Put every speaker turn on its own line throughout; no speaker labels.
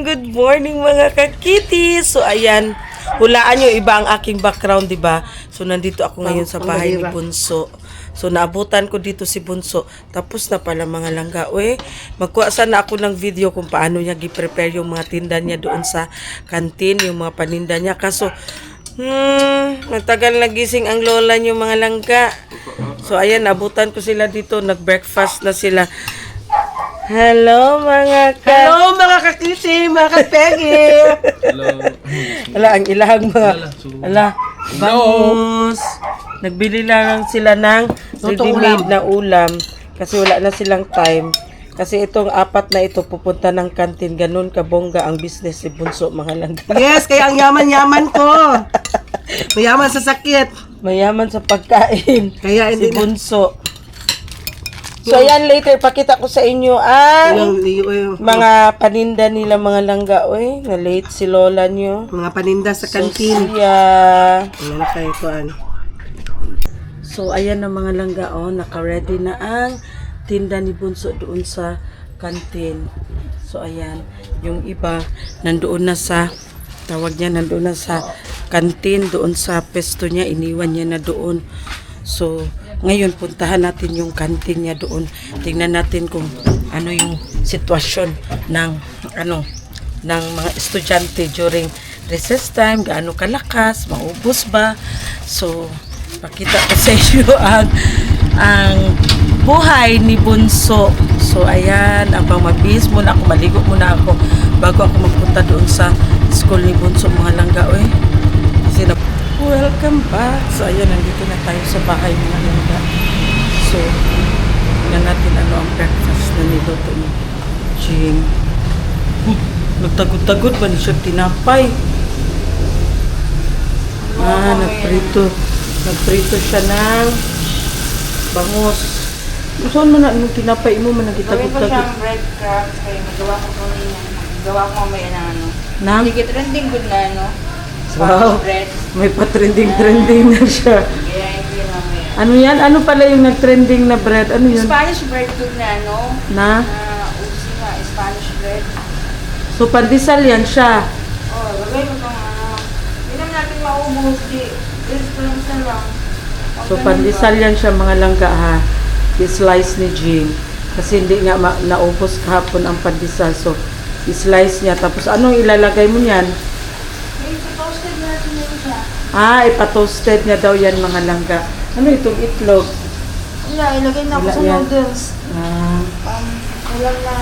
Good morning mga kakiti. So ayan, hulaan nyo iba ang aking background, di ba? So nandito ako ngayon sa bahay ni Bunso. So naabutan ko dito si Bunso. Tapos na pala mga langga. Magkuha sana ako ng video kung paano niya gi-prepare yung mga tinda niya doon sa kantin, yung mga paninda niya. Kaso matagal nagising ang lola niyo mga langga. So ayan, naabutan ko sila dito, nag-breakfast na sila. Hello mga kakiti, mga kapegi.
Hello.
Ala, ang ilahang mga, bangus. Nagbili lang sila ng ready-made na ulam kasi wala na silang time. Kasi itong apat na ito pupunta ng kantin, ganun kabongga ang business si Bunso mga langga.
Yes, kaya ang yaman-yaman ko. Mayaman sa sakit.
Mayaman sa pagkain.
Kaya
si
hindi na.
Bunso. So ayan, later pakita ko sa inyo ang mga paninda nila mga langga. Na late si lola nyo.
Mga paninda sa kantin. Ayan na kayo kuan.
So ayan na mga langga, naka-ready na ang tinda ni Bunso doon sa kantin. So ayan, yung iba nandoon na sa nandoon na sa kantin, doon sa pesto niya, iniwan niya na doon. So ngayon, puntahan natin yung kantin niya doon. Tingnan natin kung ano yung sitwasyon ng mga estudyante during recess time, gaano kalakas, maubos ba. So, pakita ko sa inyo ang buhay ni Bunso. So, ayan, abang mabihis muna ako, maligo muna ako bago ako magpunta doon sa school ni Bunso mga langga. Kasi welcome back. So, ayan, nandito na tayo sa bahay mga langga. So, tingnan natin ano ang breakfast na niluto ni Jing. Nagtagod-tagod ba ni siya tinapay? Nagprito siya ng bangus. Saan mo na, nung tinapay mo, nagitagod-tagod?
Gawin ko siyang breadcrumbs, kaya magawa ko po rin yan. Gawa ko mamaya na
Na?
Sige, trending good na,
Wow,
bread.
may pa-trending-trending na siya.
Kaya hindi mamaya.
Ano yan? Ano pala yung nag-trending na bread? Ano yun?
Spanish bread good na,
Na?
uso nga, Spanish bread.
So, pandesal yan siya.
Gagawin ko itong hindi naman natin maubos, breadcrumbs na lang.
So, pandesal yan siya mga langga ha. I-slice ni Jing. Kasi hindi nga naubos kahapon ang pandesal. So, i-slice niya. Tapos, anong ilalagay mo niyan?
Toasted natin yun siya.
Ipa-toasted niya daw yan mga langga. Ano itong itlog?
Wala, ilagay na ako sa
Yan.
noodles. Ulam na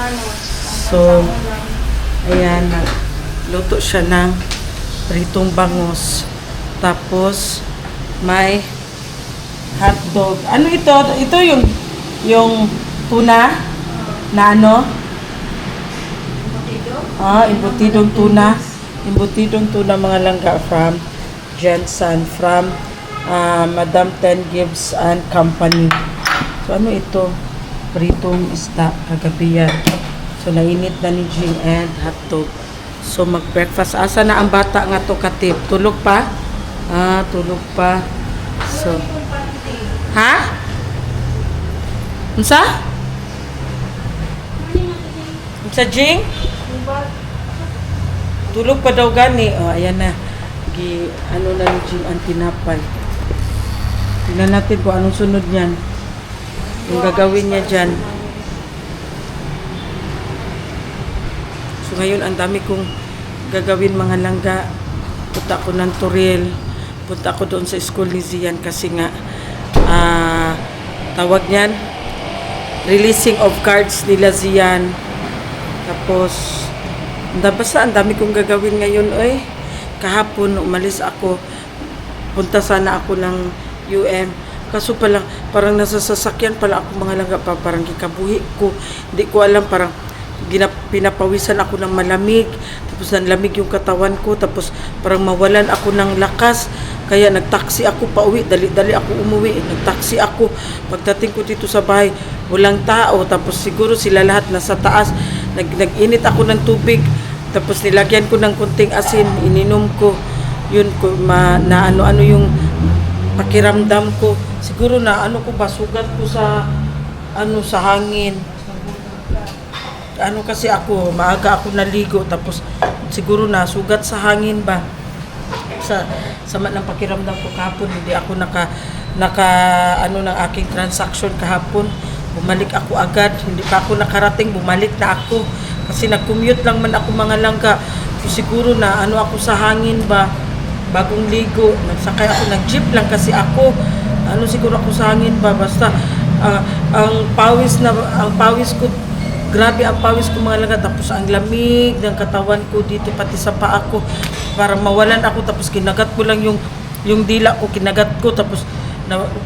So, ayan, luto siya ng pritong bangus. Tapos, may hotdog. Ano ito? Ito yung tuna na ano? Embutidong tuna. Embutidong tuna mga langga from Jensen, from Madam Ten Gibbs and Company. So, ano ito? Pritong isda, kagabi yan. So, nainit na ni Jing and hotdog. So, mag-breakfast. Asa na ang bata nga to katip? Tulog pa? Tulog pa. So, ha? Unsa? Unsa, Jing? Tulog pa daw gani. Ayan na. Ano na ni Jing ang tinapay. Tingnan natin kung anong sunod niyan. Yung gagawin niya dyan. So ngayon, ang dami kong gagawin mga langga. Punta ko ng Toril. Punta ko doon sa school ni Zian kasi nga tawag niyan releasing of cards nila Zian. Tapos basta ang dami kong gagawin ngayon. Kahapon umalis ako, punta sana ako ng UM. Kaso parang nasa sasakyan pala ako mga langga pa, parang kikabuhi ko. Hindi ko alam, parang pinapawisan ako ng malamig, tapos nanlamig yung katawan ko, tapos parang mawalan ako ng lakas, kaya nagtaksi ako pauwi, dali-dali ako umuwi, nagtaksi ako. Pagdating ko dito sa bahay, walang tao, tapos siguro sila lahat nasa taas, nag-init ako ng tubig, tapos nilagyan ko ng kunting asin, ininom ko, yun ko, na ano-ano yung pakiramdam ko, siguro na ano ko ba, sugat ko sa sa hangin. Kasi ako, maaga ako naligo, tapos siguro na sugat sa hangin ba. Sa sama ng pakiramdam ko kahapon, hindi ako naka ng aking transaction kahapon. Bumalik ako agad, hindi pa ako nakarating, bumalik na ako. Kasi nag-commute lang man ako mga langga. So, siguro na ako sa hangin ba, bagong ligo, nagsakay ako, nag-jeep lang kasi ako. Siguro ako sa hangin ba, basta ang pawis ko, grabe ang pawis ko mga langga, tapos ang lamig ng katawan ko dito, pati sa paa ko, para mawalan ako, tapos kinagat ko lang yung dila ko, kinagat ko, tapos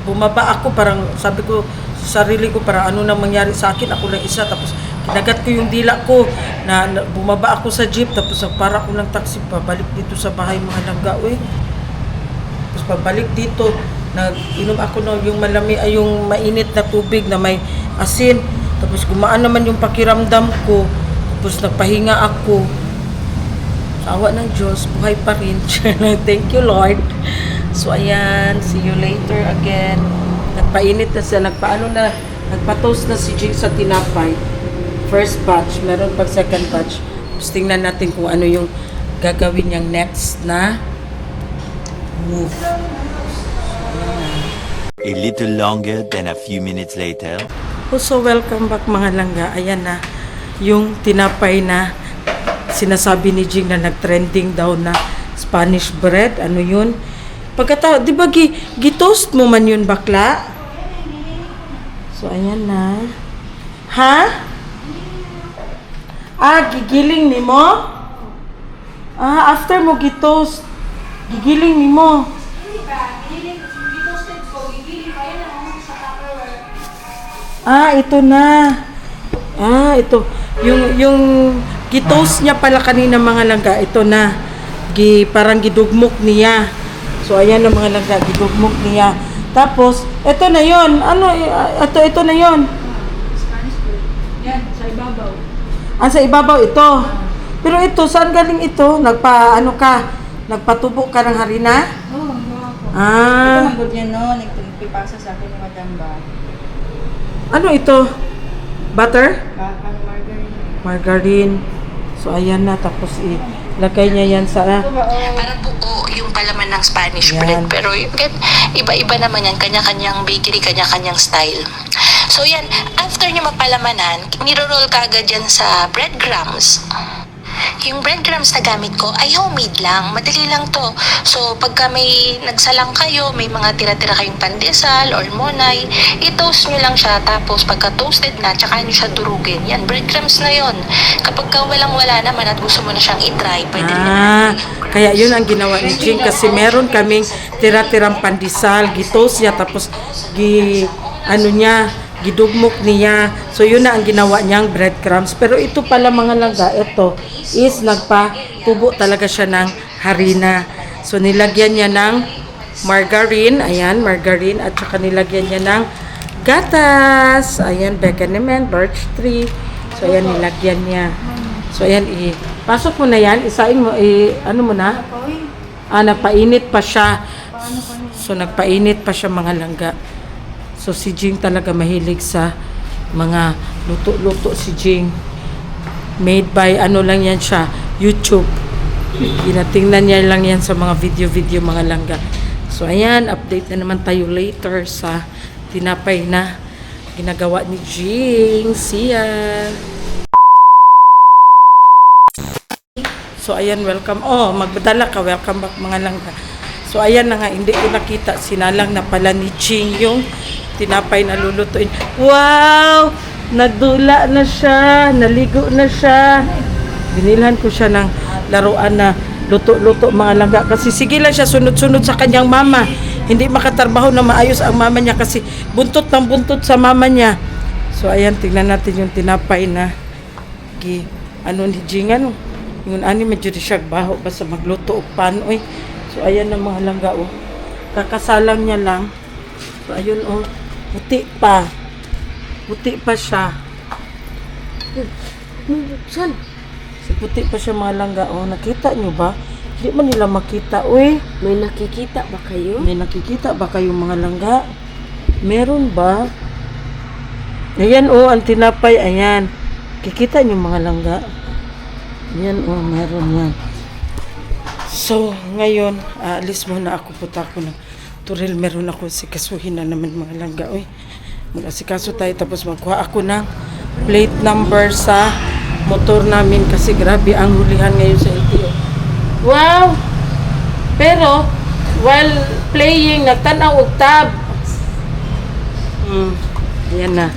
bumaba ako, parang sabi ko sa sarili ko, para ano nang mangyari sa akin, ako lang isa, tapos kinagat ko yung dila ko, na bumaba ako sa jeep, tapos para ko ng taxi, pabalik dito sa bahay mga langga, tapos pabalik dito, nag-inom ako yung yung mainit na tubig na may asin, tapos gumaan naman yung pakiramdam ko, tapos nagpahinga ako. Sa awa ng Diyos, buhay pa rin. Thank you, Lord. So, ayan, see you later again. Nagpainit na siya, nagpa-toast na si Jing sa tinapay. First batch, meron pag second batch. Tapos tingnan natin kung ano yung gagawin niyang next na move.
A little longer than a few minutes later.
So, welcome back mga langga. Ayan na, yung tinapay na sinasabi ni Jing na nag-trending daw na Spanish bread. Ano yun? Pagkatapos, di ba gitoast mo man yun, bakla? So, ayan na. Ha? Gigiling ni mo? After mo gitoast, gigiling ni mo. Ito na. Ito. Yung gitoast niya pala kanina mga langga, ito na. Parang gidugmok niya. So, ayan na mga langga, gidugmok niya. Tapos, ito na yon. Ito na yon.
Spanish food. Yan, sa ibabaw.
Sa ibabaw ito. Pero ito, saan galing ito? Nagpatubo ka ng harina?
Oo, mga po.
Ah.
Ito manggod niya no, nagpipasa sa akin ni Madam Ba.
Ano ito? Butter?
Ano, margarine.
Margarine. So, ayan na. Tapos, ilagay niya yan sa...
Parang buo yung palaman ng Spanish
Yan.
bread. Pero iba-iba naman yan. Kanya-kanyang bakery, kanya-kanyang style. So yan, after nyo mapalamanan, niro-roll ka agad yan sa breadcrumbs. Yung breadcrumbs na gamit ko ay homemade lang. Madali lang to. So, pagka may nagsalang kayo, may mga tira-tira kayong pandesal or monay, i-toast nyo lang siya. Tapos, pagka toasted na, tsaka nyo siya durugin. Yan, breadcrumbs na yon. Kapag ka walang-wala naman at gusto mo na siyang i-try, pwede naman.
Kaya yun ang ginawa ni Jing. Kasi meron kaming tira-tirang pandesal, gitoast niya, tapos gidugmok niya. So, yun na ang ginawa niyang breadcrumbs. Pero ito pala mga langga, ito is nagpatubo talaga siya ng harina. So, nilagyan niya ng margarine. Ayan, margarine. At saka nilagyan niya ng gatas. Ayan, Beckenman, birch tree. So, ayan, nilagyan niya. So, ayan, pasok mo na yan. Isain mo, ano mo na? Nagpainit pa siya. So, nagpainit pa siya mga langga. So, si Jing talaga mahilig sa mga luto-luto si Jing. Made by, lang yan siya, YouTube. Ginatingnan niya lang yan sa mga video-video mga langga. So, ayan, update na naman tayo later sa tinapay na ginagawa ni Jing. See ya! So, ayan, welcome. Magdala ka. Welcome back mga langga. So, ayan na nga, hindi ko nakita. Sinalang na pala ni Jing yung tinapay na lulutuin. Wow! Nagdula na siya. Naligo na siya. Binilhan ko siya ng laruan na luto-luto mga langga. Kasi sige lang siya sunod-sunod sa kanyang mama. Hindi makatrabaho na maayos ang mama niya kasi buntot ng buntot sa mama niya. So, ayan, tingnan natin yung tinapay na ano ni Jingan, yung ani medyo di siya baho basta magluto og panoy. So ayan ang mga langga oh. Kakasalang niya lang. So ayun oh, puti pa. Puti pa siya. Saan? Si puti pa siya mga langga oh. Nakita nyo ba? Hindi man nila makita. Uy,
May nakikita ba kayo?
may nakikita ba kayong mga langga? Meron ba? Ayan oh, ang tinapay. Ayan. Kikita nyo mga langga. Ayan oh, meron yan. So, ngayon, alis muna ako. Punta ako ng Turil. Meron ako sikasuhin na naman mga langga. Uy, mag-asikaso tayo. Tapos magkuha ako ng plate number sa motor namin. Kasi grabe ang hulihan ngayon sa LTO. Wow! Pero, while playing, nagtanaw og tab. Ayan na.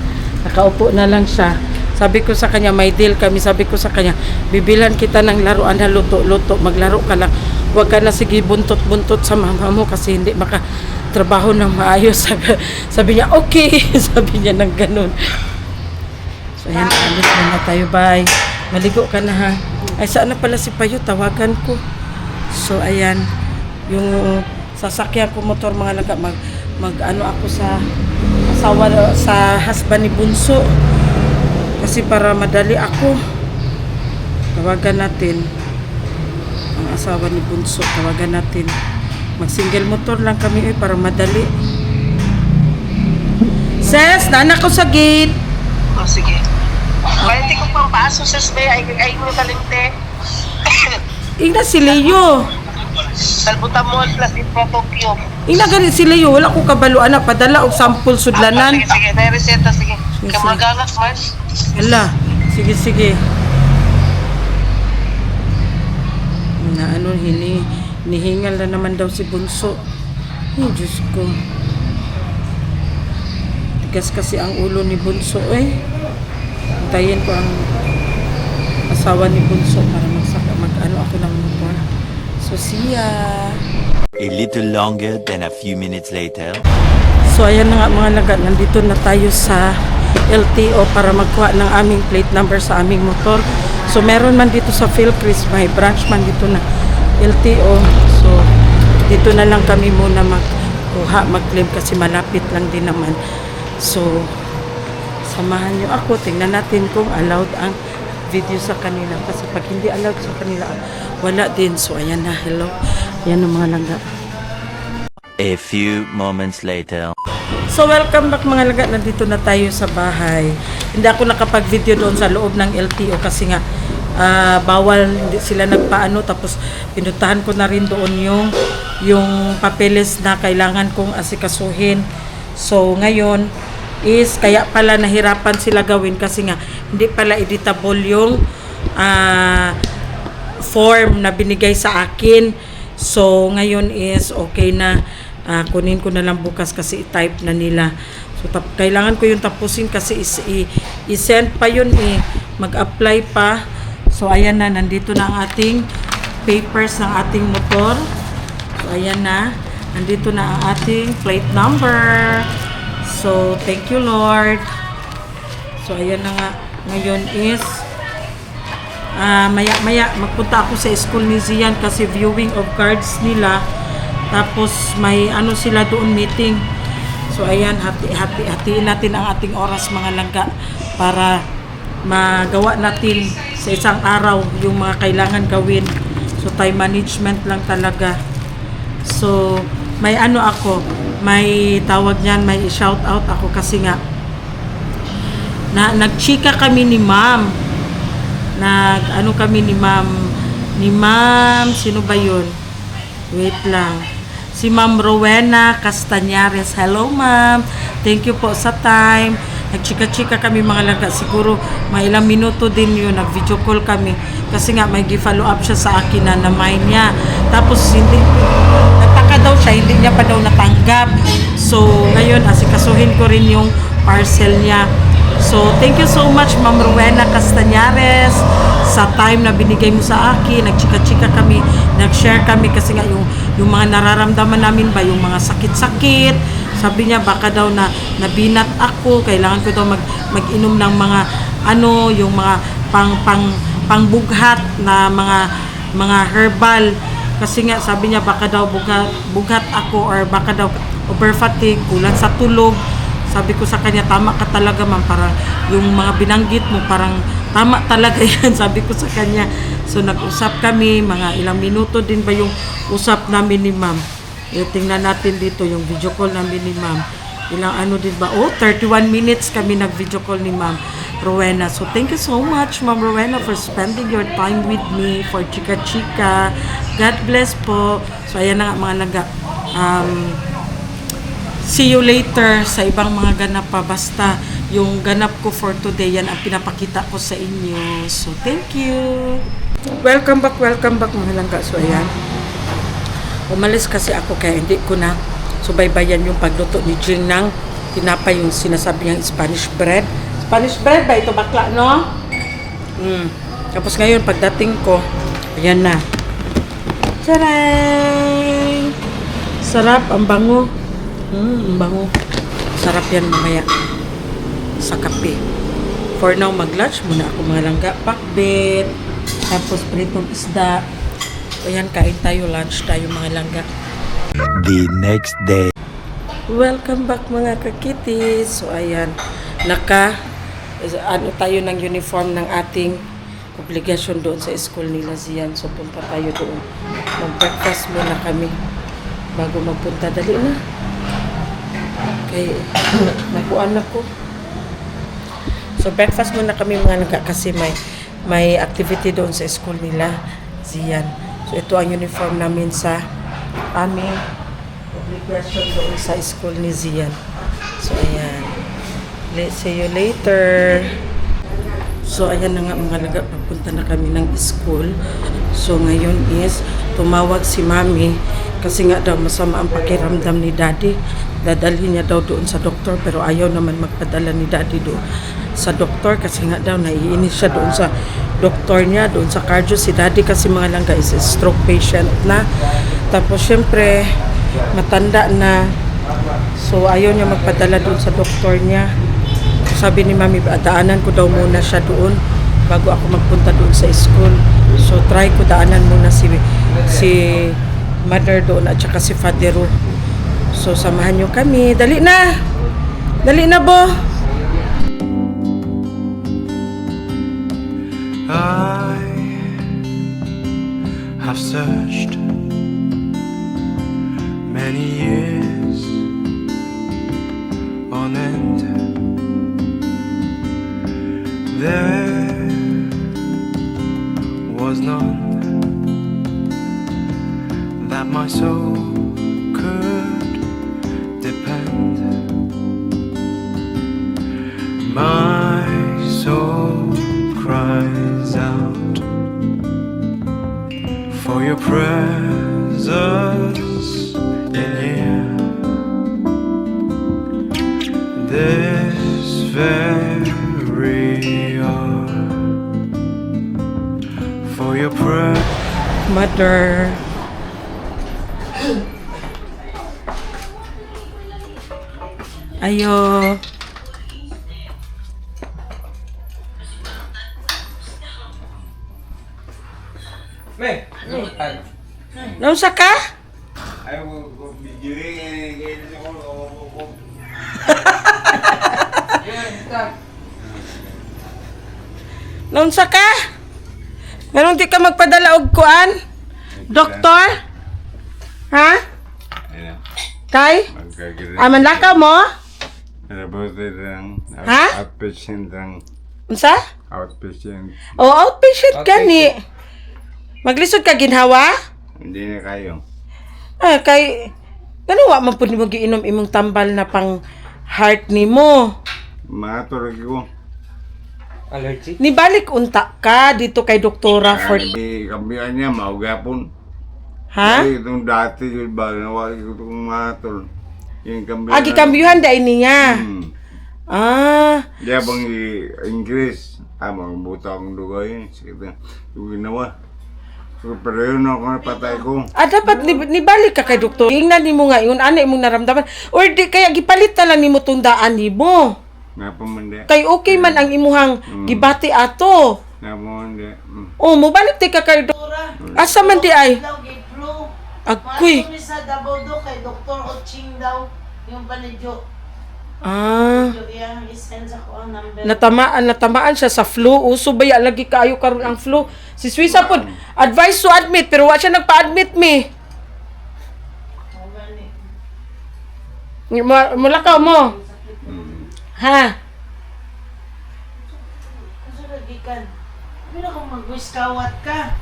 Nakaupo na lang siya. Sabi ko sa kanya, may deal kami. Sabi ko sa kanya, bibilan kita ng laruan na luto-luto. Maglaro ka lang. Huwag ka na sige buntot-buntot sa mama mo kasi hindi makatrabaho ng maayos. Sabi niya, okay. Sabi niya ng ganun. So, ayan. Alis na tayo. Bye. Maligo ka na ha. Ay, saan na pala si Payo? Tawagan ko. So, ayan. Yung sasakyan ko motor mga laga. Mag-ano ako sa asawa, sa husband ni Bunso. Kasi para madali ako, tawagan natin ang asawa ni Bunso, tawagan natin. Mag-single motor lang kami para madali. Ses, naanak ko sa gate.
Oh, sige. Hindi ko pang paaso sa spay. Ay mo kalinte.
Ina si Leo.
Salbutamol plus Infotokyo.
Ina ganit si Leo, wala ko kabalo anak, padala og sample sudlanan.
Sige, sige. May reseta, sige.
Sige.
Kamaganak, Mars.
Hala, sige sige. Na ano hinihingal na naman daw si Bunso. Ay, Diyos ko. Tigas kasi ang ulo ni Bunso eh. Antayin ko ang asawa ni Bunso para mag-ano ako ng motor. So, siya.
A little longer than a few minutes later.
So, ayan na nga mga laga. Nandito na tayo sa LTO para magkuha ng aming plate number sa aming motor. So, meron man dito sa Philcris. May branch man dito na LTO. So, dito na lang kami muna magkuha, mag-claim kasi malapit lang din naman. So, samahan nyo ako. Tingnan natin kung allowed ang video sa kanila. Kasi pag hindi allowed sa kanila, wala din. So, ayan na. Hello. Ayan ang mga langga.
A few moments later.
So, welcome back mga laga. Nandito na tayo sa bahay. Hindi ako nakapag-video doon sa loob ng LTO kasi nga bawal, hindi sila nagpaano. Tapos, pinuntahan ko na rin doon yung papeles na kailangan kong asikasuhin. So, ngayon is, kaya pala nahirapan sila gawin kasi nga, hindi pala editable yung form na binigay sa akin. So, ngayon is, okay na. Kunin ko na lang bukas kasi i-type na nila. So, kailangan ko yung tapusin kasi i-send pa yun eh. Mag-apply pa. So, ayan na. Nandito na ang ating papers ng ating motor. So, ayan na. Nandito na ang ating plate number. So, thank you Lord. So, ayan na nga. Ngayon is, maya magpunta ako sa school ni Zian kasi viewing of cards nila. Tapos may ano sila doon meeting. So ayan, hatiin natin ang ating oras mga langga para magawa natin sa isang araw yung mga kailangan gawin. So time management lang talaga. So may ano ako, may tawag niyan, may shout out ako kasi nga nagchika kami ni Ma'am. Ano kami ni Ma'am, sino ba yun? Wait lang. Si Ma'am Rowena Castañares. Hello, Ma'am. Thank you po sa time. Nagchika-chika kami mga laga. Siguro may ilang minuto din yun. Nag-video call kami. Kasi nga may gi-follow up siya sa akin na namay niya. Tapos hindi, nataka daw siya. Hindi niya pa daw natanggap. So, ngayon, asikasuhin ko rin yung parcel niya. So, thank you so much, Ma'am Rowena Castañares, sa time na binigay mo sa akin. Nagchika-chika kami, nag-share kami kasi nga yung mga nararamdaman namin ba, yung mga sakit-sakit. Sabi niya, baka daw na nabinat ako, kailangan ko daw mag-inom ng mga yung mga pangbughat na mga herbal. Kasi nga sabi niya baka daw bughat ako or baka daw overfatigue, kulang sa tulog. Sabi ko sa kanya, tama ka talaga ma'am, parang yung mga binanggit mo parang tama talaga yan, sabi ko sa kanya. So nag-usap kami, mga ilang minuto din ba yung usap namin ni ma'am. Tingnan natin dito yung video call namin ni ma'am. Ilang ano din ba? 31 minutes kami nag-video call ni ma'am Rowena. So thank you so much ma'am Rowena for spending your time with me for Chika Chika. God bless po. So ayan na nga mga langga. See you later sa ibang mga ganap pa. Basta yung ganap ko for today, yan ang pinapakita ko sa inyo. So, thank you. Welcome back mga langga. So, ayan. Umalis kasi ako kaya hindi ko na subaybayan yung pagluto ni Jing ng tinapay, yung sinasabi niyang Spanish bread. Spanish bread ba ito bakla, no? Tapos ngayon, pagdating ko, ayan na. Tcharam! Sarap, ang bango. Ang bango. Sarap yan mamaya sa kape. For now, mag-lunch muna ako mga langga. Pakbet. Tapos pritong isda. Ayan, kain tayo. Lunch tayo mga langga.
The next day.
Welcome back mga kakitis. So ayan, ano tayo ng uniform ng ating obligasyon doon sa school nila Zian. So punta tayo doon. Mag-breakfast muna kami bago magpunta. Dali na. Okay, nakuan ako. So breakfast muna kami mga langga kasi may activity doon sa school nila Zian. So ito ang uniform namin sa aming obligation doon sa school ni Zian. So ayan, let's see you later. So ayan na nga mga langga, papunta na kami ng school. So ngayon is tumawag si mami kasi nga daw masama ang pakiramdam ni daddy. Dadalhin niya daw doon sa doktor pero ayaw naman magpadala ni daddy doon sa doktor kasi nga daw naiinis siya doon sa doktor niya, doon sa cardio. Si daddy kasi mga langga is a stroke patient na. Tapos syempre matanda na. So ayaw niya magpadala doon sa doktor niya. Sabi ni mami, daanan ko daw muna siya doon bago ako magpunta doon sa school. So try ko daanan muna si mother doon at saka si Fadero. So samahan niyo kami. Dali na! Dali na, bo!
I have searched many years on end. There was none that my soul could depend. My soul cries out for your presence in here. This very hour for your presence.
Mother. Ayo. Nausa ka? Nausa ka? Meron di ka magpadala og kuan? Doktor? Ha? Kay? Aman lakaw mo? Ha?
Outpatient lang.
Unsa?
Outpatient.
Oh, outpatient gani. Maglisod ka ginhawa?
Hindi na kayo.
Ah, kay wa man pud nimo giinom imong tambal na pang heart nimo.
Matulog ko.
Nibalik unta ka dito kay doktora for
Kambiyan niya, maugapon.
ha?
Ay, itong dati yun ba, nawagi ko itong matol. Yung kambiyan.
Agi kambyuhan dai niya. Ah,
Di abang English. Mga buta akong dugo yun. Sige na. Yung ginawa. So, pero yun ako napatay ko.
dapat nibalik ka kay doktor. Ingnan nimo nga ingon ana imong naramdaman or di kaya gipalit na lang nimo tundaan nimo.
Nga pamanda.
Kay okay man ang imuhang gibati ato.
Namonde.
Oh, mo balik ti ka kay asa man di ay?
Daw gay flu.
Agoy.
Mato mi sa Davao do kay Dr. Oching daw yung panidyo.
Ah,
Yung iyang isend sa ko ang number.
natamaan siya sa flu. Uso baya lagi kaayo karon ang flu. Si Swissa pod advice to admit pero wa siya nagpa-admit mi. Mulakaw mo. Ha?
Kasi nagikan. Hindi na kung mag-wiskawat ka.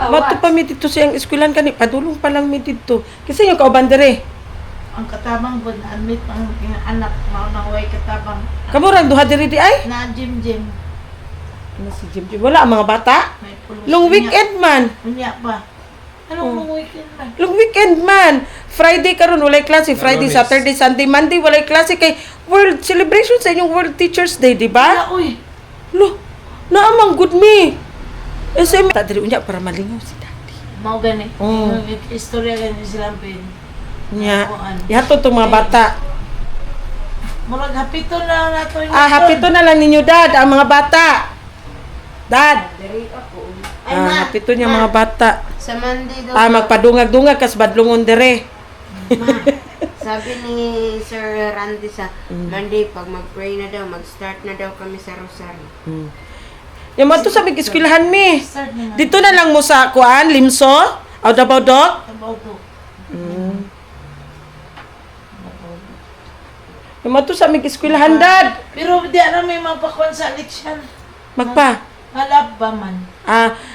Bato pa mi dito siyang eskwelahan kani padulong pa lang mi dito. Kasi yung kauban dere.
Ang katabang po, na-admit ang anak, maunang way katabang.
Kamurang duha diri di ay.
Na gym.
Ano si Jim? Wala ang mga bata.
May pulos.
Long weekend man.
Unya pa. Anong long weekend man?
Long weekend man. Friday karon walay klase, Friday, Saturday, Sunday, Monday walay klase kay World Celebration sa inyong World Teachers Day, di ba?
Ah, uy.
Lo, naamang good me. SM ta diri unya para malingaw si Daddy.
Mao gani.
Oh.
Yung istorya gani silang pin.
Nya, yato tong mga bata.
Murag hapito na nato yung
Hapito na lang ninyo dad ang mga bata. Dad. Hapito niya mga bata.
Sa Monday daw,
Magpadungag-dungag kas badlungon dere.
sabi ni Sir Randy sa Monday, pag mag-pray na daw, mag-start na daw kami sa Rosario.
Yung mga to sa mig eskwelahan mi.
start na nga.
Dito na lang mo sa kuan, Limso, aw Davao Doc.
About to.
Yung mga to sa mig eskwelahan dad.
Pero di na may mapakuan sa eleksyon.
Magpa.
Halap ba man?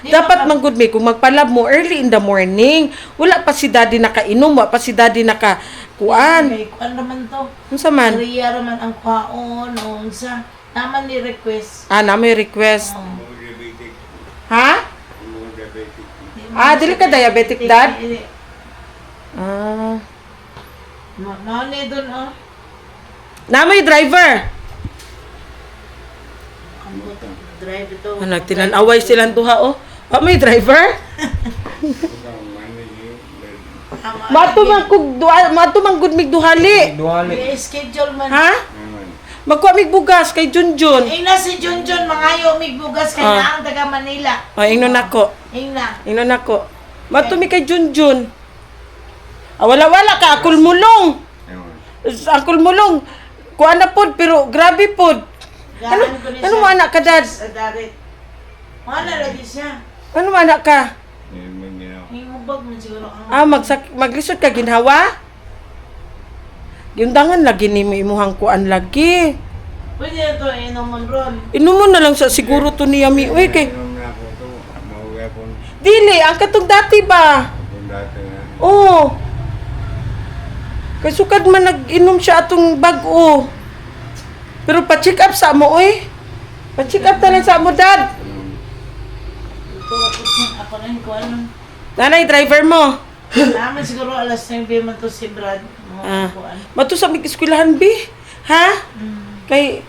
Dapat manggod mi kung magpalab mo early in the morning. Wala pa si daddy nakainom, wala pa si daddy naka kuan.
May kuan naman to.
Unsa man?
Riya raman ang kwaon o unsa. Naman ni request.
Na may request.
Oh.
Diabetic.
Ha?
Diabetic.
Dili ka diabetic dad?
Nani doon
Na may driver.
Drive ito.
Nagtinan-away silang duha oh. May driver? Matumang good mig duhali.
May schedule man.
Ha? Magkuha mig bugas kay Junjun.
Ina si Junjun, mangayo mig bugas kay na ang taga Manila.
Ingnon nako.
Ina.
Ingnon nako. Matumi kay Junjun. Wala-wala ka akul mulong. Akul mulong. Kuha na pod pero grabe pod. Ano mo anak ka dad?
Sa darit. Mana lagi siya.
Ano mo anak ka?
Hingubag man siguro ang
Maglisod ka ginhawa? Yung dangan lagi ni mo imuhang kuan lagi.
pwede na to inuman ron.
Inumo na lang sa siguro to ni Yami. Uy, kay... Dili, ang katong dati ba? Oo. Kay sukad man nag-inom siya atong bag-o. Pero pa-check up sa mo, uy. Pa-check up na lang sa mo, dad.
Ako na yung kuan.
Nanay, driver mo.
Naman siguro alas 9 man to si Brad. Kuan.
Mato sa mig eskwelahan, bi. Ha? Kay...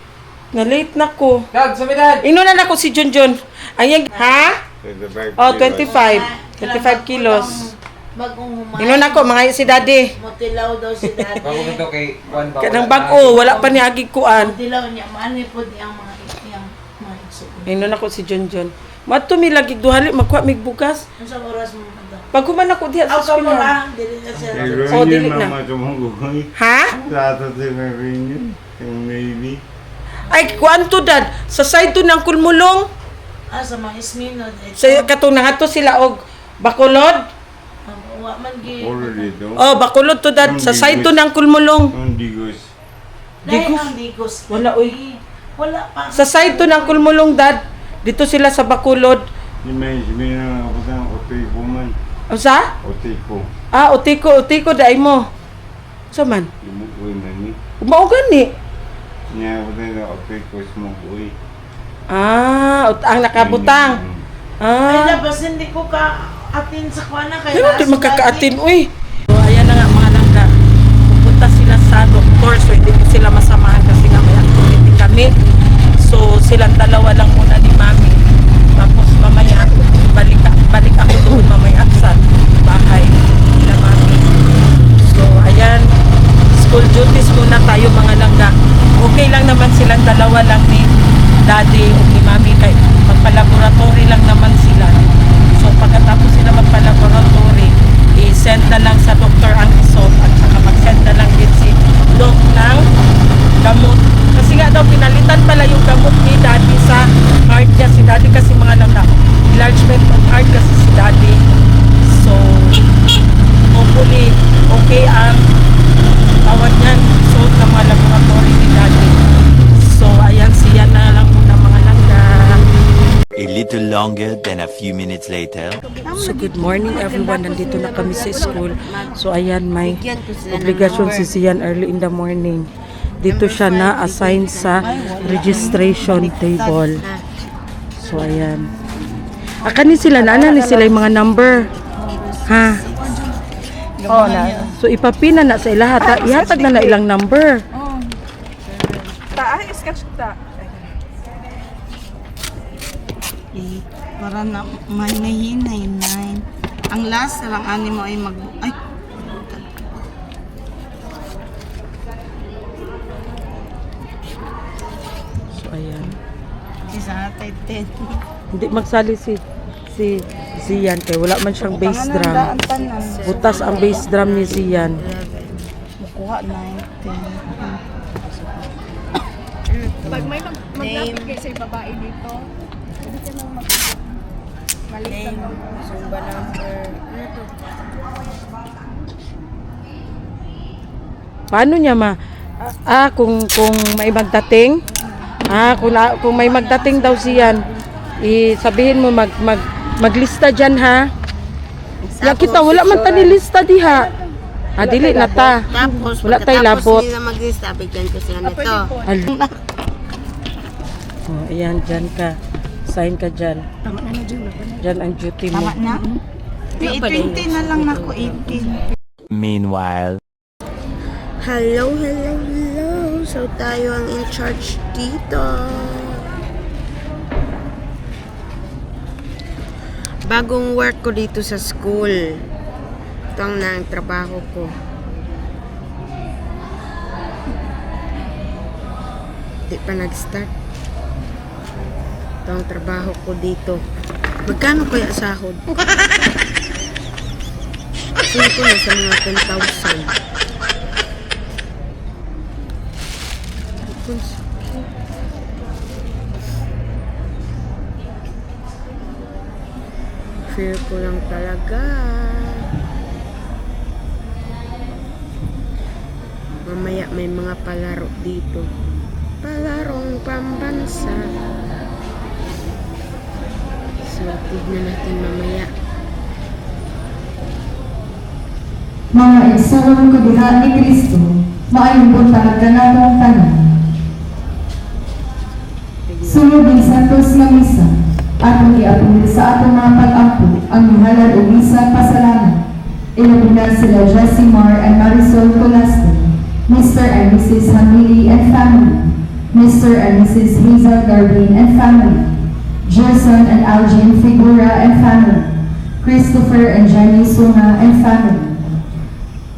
Na-late na ko.
Dad, sabi dad.
Ino na ko si Junjun. Ayan, ha?
25
Oh, 25. 25 kilos.
Bagong humay.
Ino na ko, mga si daddy.
Motilaw daw si daddy.
Bago ito kay Juan ba?
Kanang bag-o, wala pa ni agig kuan.
Motilaw niya. Maani po niyang mga isip.
Ino na ko si Junjun. Mato mi lagi duhali, magkuha mig bugas.
Ano sa oras mo ito?
Pag human ako diha
Aw
sa
ka mo
eskwelahan.
lang. Dili na siya.
Oh, dili na. Ha?
Maybe.
Ay, kuan to dad. Sa side to ng kulmulong.
Sa mga isminod.
Sa katong nangato sila og bakulod.
Wa man gi.
Already do.
Oh, bakulod to dad. Sa side to ng kulmulong.
Ang digos.
Dahil ang digos.
Wala, uy.
Wala pa.
Sa side to ng kulmulong dad. Dito sila sa bakulod.
May sabihin ako sa otoy ko man.
Sa?
Otoy ko.
Utiko dai mo. Sa man?
Lumukoy man ni.
Mao gani.
Niya ako na otoy ko sumukoy.
Ang nakabutang.
Ay labas hindi ko ka atin sa kuana kay.
Pero di magkakaatin, uy. So, ayan na nga mga langga. Pupunta sila sa doktor. So, hindi ko sila masamahan kasi nga may activity kami. So, silang dalawa lang muna ni Mami. Tapos, mamaya, balik ako doon mamaya sa bahay nila Mami. So, ayan. School duties muna tayo mga langga. Okay lang naman silang dalawa lang ni Daddy o ni Mami kay magpa-laboratory lang naman sila. So pagkatapos sila magpa-laboratory, i-send na lang sa doktor ang result at saka mag-send na lang din si Doc ng gamot. Kasi nga daw pinalitan pala yung gamot ni Daddy sa heart niya. Si Daddy kasi mga alam na enlargement of heart kasi si Daddy. So hopefully okay ang tawag niyan result ng mga laboratory ni Daddy. So ayan, siya na lang muna mga langga.
A little longer than a few minutes later.
So good morning everyone, nandito na kami sa school. So ayan, may obligasyon si Sian early in the morning. Dito siya na-assign sa registration table. So ayan. Akanin sila na, ni sila yung mga number. Ha?
Oo na.
So ipapina na sa ilahat. Ihatag na ilang number.
Sketch ta.
Para na manahinay 9. Ang last na lang ani mo ay ay
So ayan.
isa natin 10.
Hindi magsali si Zian kay wala man siyang bass drum. Butas ang bass drum ni Zian.
Kuha 9, 10.
Pag may mag-lapit kayo sa babae dito, hindi ka nang maliit na
Zumba number. Ano to?
Paano niya kung may magdating? Kung may magdating daw siyan, sabihin mo maglista diyan ha. Ya kita wala man tani lista diha. Dili na ta.
Tapos,
Wala tayo labot.
nila mag-lista, bigyan ko sila nito.
Oh, ayan, dyan ka. Sign ka dyan.
Tama na na dyan.
Dyan ang duty mo.
Tama na? 20 na lang nako 18.
Meanwhile.
Hello. So, tayo ang in charge dito. Bagong work ko dito sa school. Ito ang trabaho ko. Di pa nag-start. Ito ang trabaho ko dito. Magkano kaya sahod? Tingin ko na sa mga 10,000. Fear ko lang talaga. Mamaya may mga palaro dito. Palarong pambansa. So, tignan natin mamaya.
Mga igsoon ko diha ni Kristo, maayong buntag kanatong tanan. Sunod ng santos nga misa, atong iapil sa atong mga pag-ampo ang mihalad o misa pasalamat. Ilabinan sila Jessimar and Marisol Colaste, Mr. and Mrs. Hamili and family, Mr. and Mrs. Hazel Garbin and family, Gerson and Algin Figura and family, Christopher and Jenny Suna and family.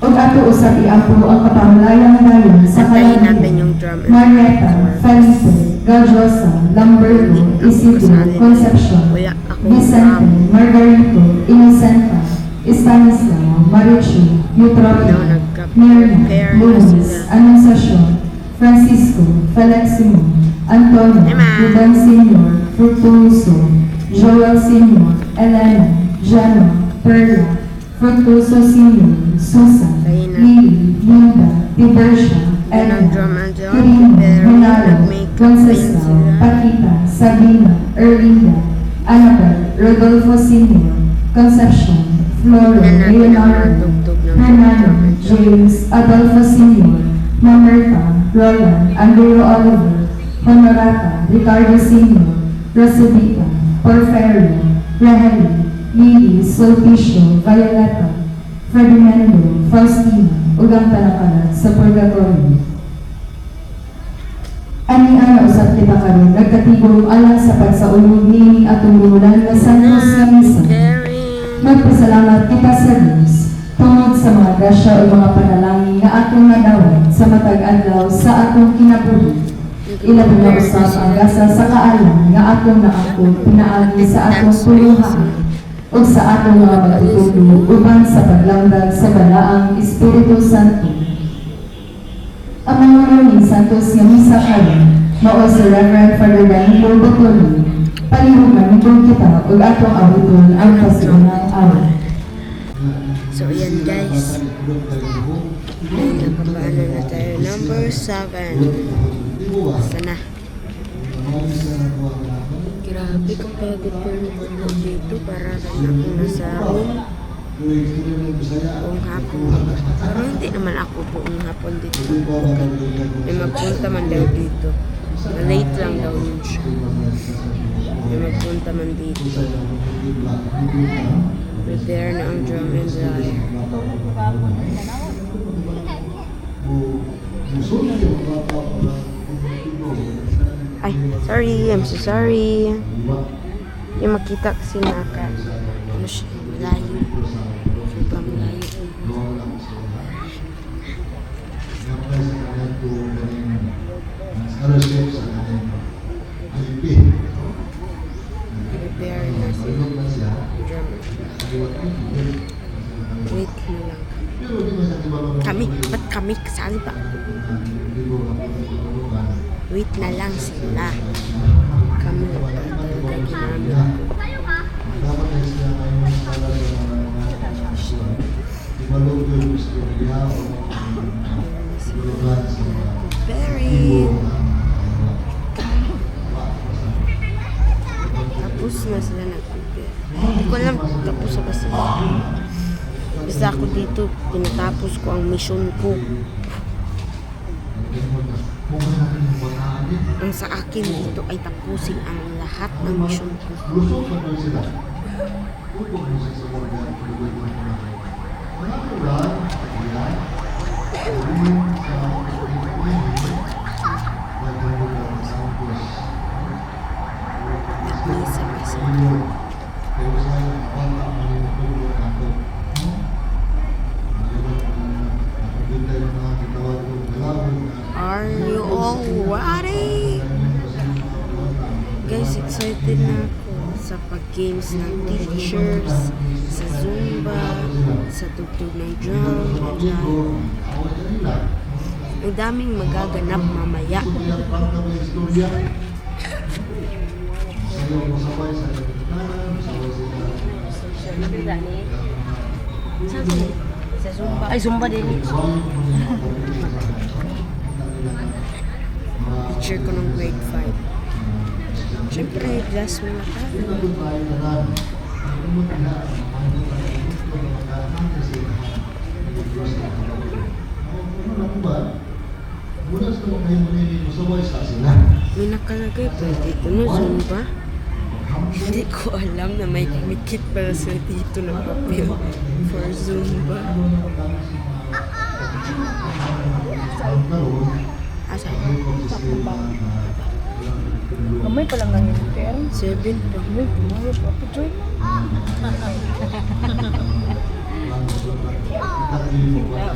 Og ato usab iampo ang kapamlayang dayon sa
Antayin natin
Calabria,
yung drum.
Marietta, Felipe, Galjosa, Lamberto, Isidro, Concepcion,
Wala akong
Vicente, Margarito, Innocenta, Stanislao, Marichu, Eutropio, Mirna, Luis, Anunciacion, Francisco, Feliximo, Antonio, Ruben Sr., Frutuoso, Joel Sr., Elena, Jano, Perla, Frutuoso Sr., Susan, Lily, Linda, Tibercia, Elena, Quirino, Ronaldo, Concesao, Paquita, Sabina, Erlinda, Annabel, Rodolfo Sr., Concepcion, Flora, Leonardo, Hernando, James, Adolfo Sr., Mamerta, Roland, Andrew Oliver, Honorata, Ricardo Sr., Rosabita, Porferio, Raheli, Lily, Sulpicio, Violeta, Ferdinando, Faustina, ugang talakalat sa Purgatorio. Ani-ana usap kita karon nagkatibong alang sa pagsaulog nini atong lumulan nga santos nga misa. Magpasalamat kita sa Diyos tungod sa mga grasya o mga panalangin nga atong nadawat sa matag adlaw sa atong kinabuhi. Ilabi na usap ang gasa sa kaalam nga atong naangkon pinaagi sa atong puluhan o sa atong mga pagtutulo uban sa paglamdag sa balaang Espiritu Santo. Ang mga ni Santos nga misa karon mao si Reverend Father Danilo Botolo. Palihog kita ug atong abuton ang pasiunang awit.
So, yan guys. Napapaano na tayo. Number 7. Sana. Grabe kung pagod ko na dito para lang ako nasa room. Buong hapon. Pero hindi naman ako buong hapon dito. May magpunta man daw dito. Late lang daw yun siya. May magpunta man dito. Prepare na ang drum and lyre. Ay, sorry. I'm so sorry. Yung makita kasi naka ano siya, malayo. Super malayo. Prepare na si drum. Wait mo lang. Ba't kami kasali ba? Wait na lang sila. Kami talaga ginamit. Very. Tapos na sila nag-prepare. Hindi ko alam tapos na ba sila. Basta ako dito, tinatapos ko ang mission ko. Ang sa akin dito ay tapusin ang lahat ng mission ko. Are you all ready? Guys, excited na ako sa pag-games ng teachers, sa Zumba, sa tugtog ng drum, ang daming magaganap mamaya. Sa Zumba. Ay, Zumba din. Teacher ko ng grade 5. Siyempre, class mo na tayo. May nakalagay pa dito no Zumba. Hindi ko alam na may kumikit para sa dito ng papel for Zumba. Asa?
Kamay pa lang nang intern.
7 pa.
Uy, papajoy.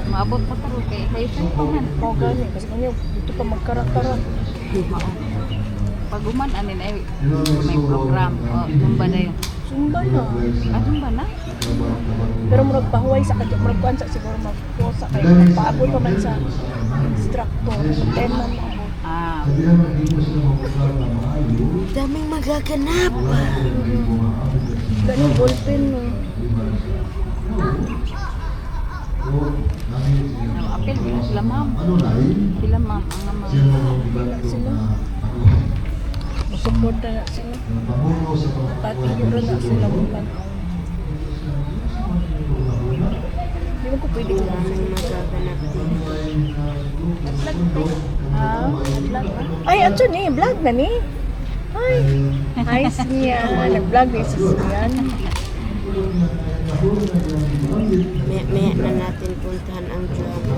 Maabot pa taro kay kayo pa man. O gani kasi kanyo dito pa magkarat-karat.
Pag uman anin ay may program o Zumba na yun.
Zumba na.
Zumba na?
Pero murag pahuway sa kadyo, murag kuan sa siguro magposa kay paabot pa man sa instructor. Ten man mo.
Ah,
Daming magaganap.
Ganun ballpen no.
apel din sila ma'am. Sila ma'am ang mga
Sila. Suporta na sila. Pati yun na sila bukan. Hindi mo ko pwede ko
Daming magaganap din.
Ay, ato ni, vlog na ni. Ay, ayos niya. Nag-vlog ni si Sian.
Maya na natin puntahan ang drama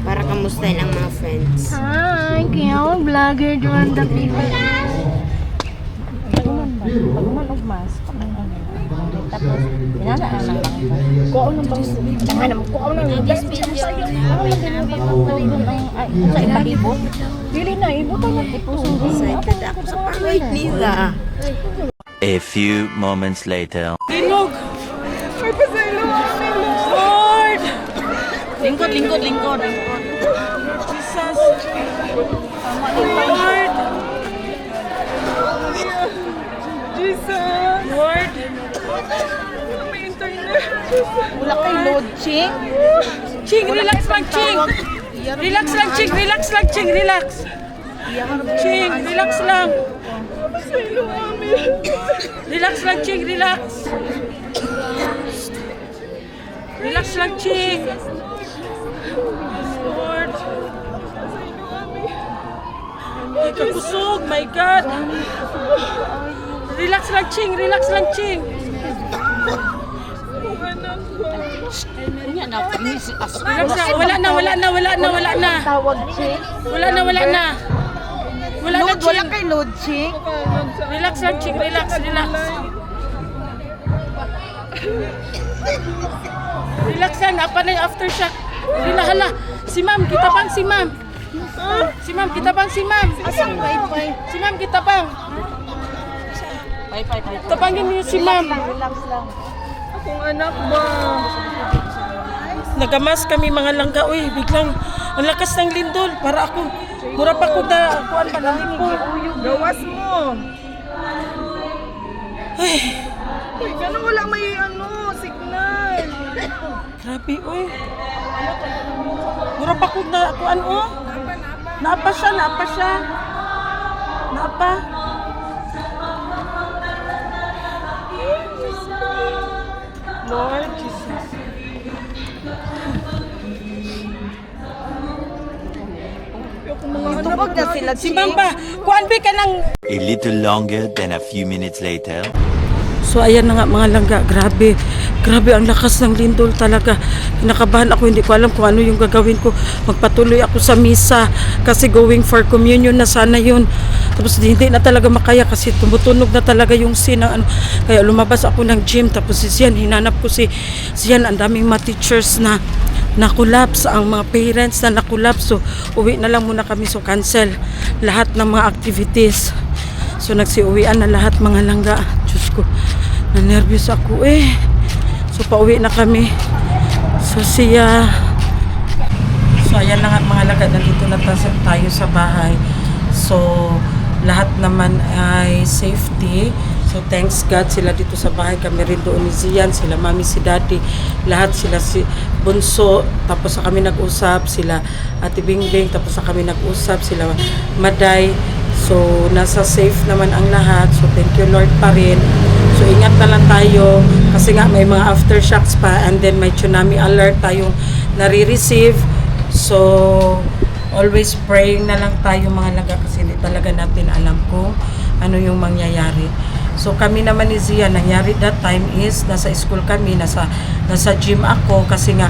para kamustahin ang mga friends.
Hi, kaya ako vlogger doon the people. Pagman of mas. Tapos, pinanaan lang lang. Kuha ng bang kuha ng bang sa'yo. Ako lang din yung pagpapaligon ng sa ipalibot. Dili na, ibutang na ito.
Excited ako sa pangwait nila.
A few moments later.
Ilog! May pasaylo kami, Lord!
Lingkod.
Jesus! Lord! Jesus! Lord! May internet!
Wala kay load, Ching.
Ching, relax lang, Ching! Relax lang, Ching! Relax lang, Ching! Relax! Ching, relax lang! Relax lang, Ching! Relax! Relax lang, Ching! Lord! Ay, kakusog! My God! Relax lang, Ching! Relax lang, Ching! Relax lang! Wala na! Wala na!
Tawag, Ching.
Wala na! Wala na,
Load, wala
Ching!
kay load, Ching.
Relax lang, Ching! Relax! Relax lang! Apa na yung aftershock? Hala! Si ma'am! Kita bang si ma'am? Si ma'am! Kita bang si ma'am?
Asang wifi?
Si ma'am! Kita bang? Tabangin niyo si ma'am.
Relax lang.
Akong anak ba? Nagamas kami mga langga. Uy, biglang ang lakas ng lindol. Para ako, mura pa ko na kuan pa namin po.
Gawas mo.
Ay,
Uy, gano'n wala may signal.
grabe, uy. Mura pa ko na kuan, oh. Naapa siya. Naapa. Lord Jesus.
Tubog na sila,
Si ma'am ba? Kuan ba ka ng...
A little longer than a few minutes later.
So ayan na nga mga langga, grabe ang lakas ng lindol talaga. Kinakabahan ako, hindi ko alam kung ano yung gagawin ko. Magpatuloy ako sa misa kasi going for communion na sana yun. Tapos hindi na talaga makaya kasi tumutunog na talaga yung sin ng ano. Kaya lumabas ako ng gym, tapos si Sian, hinanap ko si Sian, ang daming mga teachers na nakulapse, ang mga parents na nakulapse. So uwi na lang muna kami, so cancel lahat ng mga activities. So nagsiuwian na lahat mga langga. Diyos ko, na-nervous ako eh. So pauwi na kami. So siya. So ayan na nga mga langga, nandito na tayo sa bahay. So lahat naman ay safety. So thanks God, sila dito sa bahay, kami rin doon ni Zian, sila mami, si daddy, lahat sila, si Bunso, tapos sa kami nag-usap, sila Ate Bingbing, tapos sa kami nag-usap, sila Maday. So nasa safe naman ang lahat, so thank you Lord pa rin. So ingat na lang tayo kasi nga may mga aftershocks pa, and then may tsunami alert tayong nare-receive. So always praying na lang tayo mga laga kasi hindi talaga natin alam kung ano yung mangyayari. So kami naman ni Zia, nangyari that time is nasa school kami, nasa gym ako kasi nga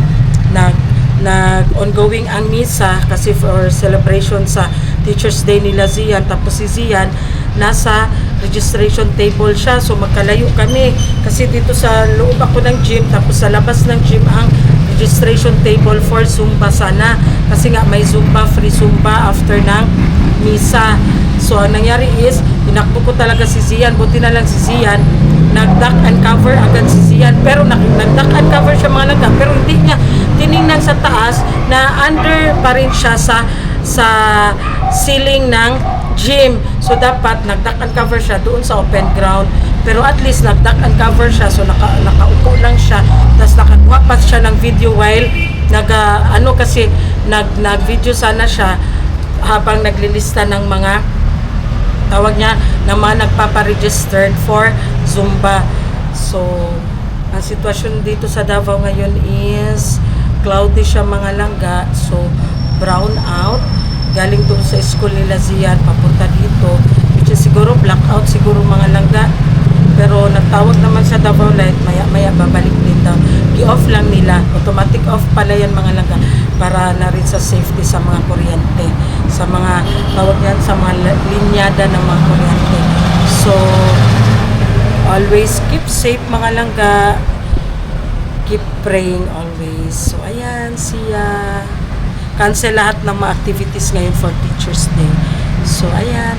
nag-ongoing ang misa kasi for celebration sa Teacher's Day nila Zian. Tapos si Zian nasa registration table siya, so magkalayo kami kasi dito sa loob ako ng gym, tapos sa labas ng gym ang registration table for Zumba sana kasi nga may Zumba, free Zumba after ng misa. So ang nangyari is tinakbo ko talaga si Zian, buti na lang si Zian nag-duck and cover agad si Zian, pero nag-duck and cover siya mga langga, pero hindi niya tiningnan sa taas na under pa rin siya sa ceiling ng gym. So dapat nag-duck and cover siya doon sa open ground, pero at least nag-duck and cover siya, so nakaupo lang siya, tapos nakakuha pa siya ng video while kasi nag-video sana siya habang naglilista ng mga tawag niya na mga nagpapa-registered for Zumba. So ang sitwasyon dito sa Davao ngayon is cloudy siya mga langga, so brown out. Galing doon sa school nila Zian papunta dito, which is siguro blackout siguro mga langga, pero nagtawag naman sa Davao Light, maya babalik din daw. I-off lang nila, automatic off pala yan mga langga, para na rin sa safety sa mga kuryente, sa mga tawag yan, sa mga linyada ng mga kuryente. So always keep safe mga langga, keep praying always. So ayan siya, cancel lahat ng mga activities ngayon for Teachers Day. So, ayan.